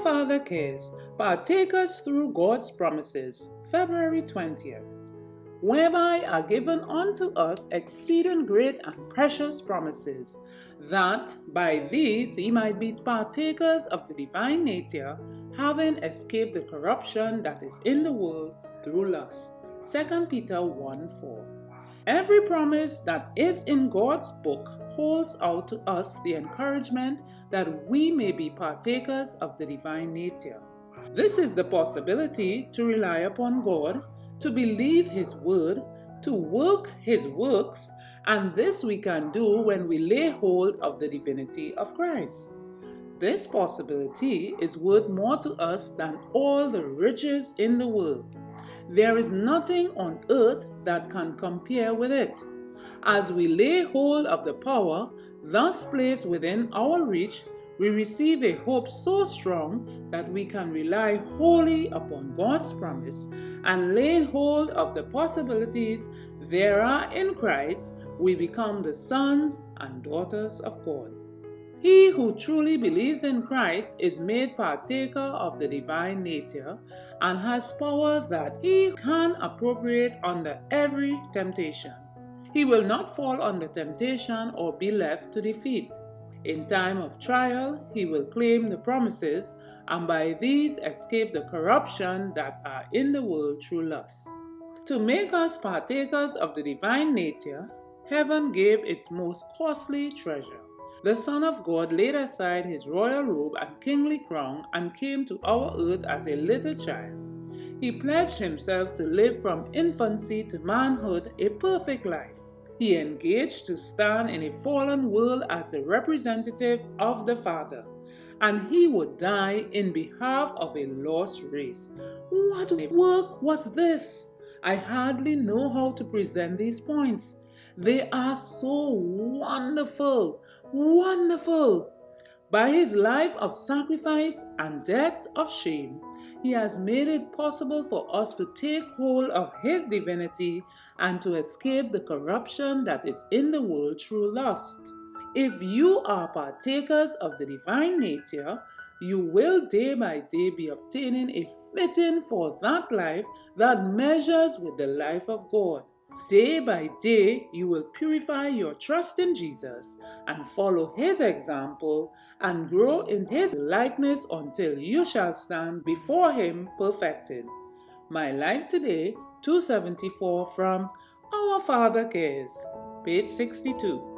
Father cares, partakers through God's promises, February 20th. Whereby are given unto us exceeding great and precious promises, that by these ye might be partakers of the divine nature, having escaped the corruption that is in the world through lust. 2 Peter 1:4. Every promise that is in God's book holds out to us the encouragement that we may be partakers of the divine nature. This is the possibility to rely upon God, to believe His word, to work His works, and this we can do when we lay hold of the divinity of Christ. This possibility is worth more to us than all the riches in the world. There is nothing on earth that can compare with it. As we lay hold of the power thus placed within our reach, we receive a hope so strong that we can rely wholly upon God's promise, and laying hold of the possibilities there are in Christ, we become the sons and daughters of God. He who truly believes in Christ is made partaker of the divine nature and has power that he can appropriate under every temptation. He will not fall under temptation or be left to defeat. In time of trial, he will claim the promises, and by these escape the corruption that are in the world through lust. To make us partakers of the divine nature, heaven gave its most costly treasure. The Son of God laid aside his royal robe and kingly crown and came to our earth as a little child. He pledged himself to live from infancy to manhood a perfect life. He engaged to stand in a fallen world as a representative of the Father, and he would die in behalf of a lost race. What work was this? I hardly know how to present these points. They are so wonderful, wonderful. By his life of sacrifice and death of shame, he has made it possible for us to take hold of his divinity and to escape the corruption that is in the world through lust. If you are partakers of the divine nature, you will day by day be obtaining a fitting for that life that measures with the life of God. Day by day, you will purify your trust in Jesus and follow his example and grow in his likeness until you shall stand before him perfected. My Life Today, 274 from Our Father Cares, page 62.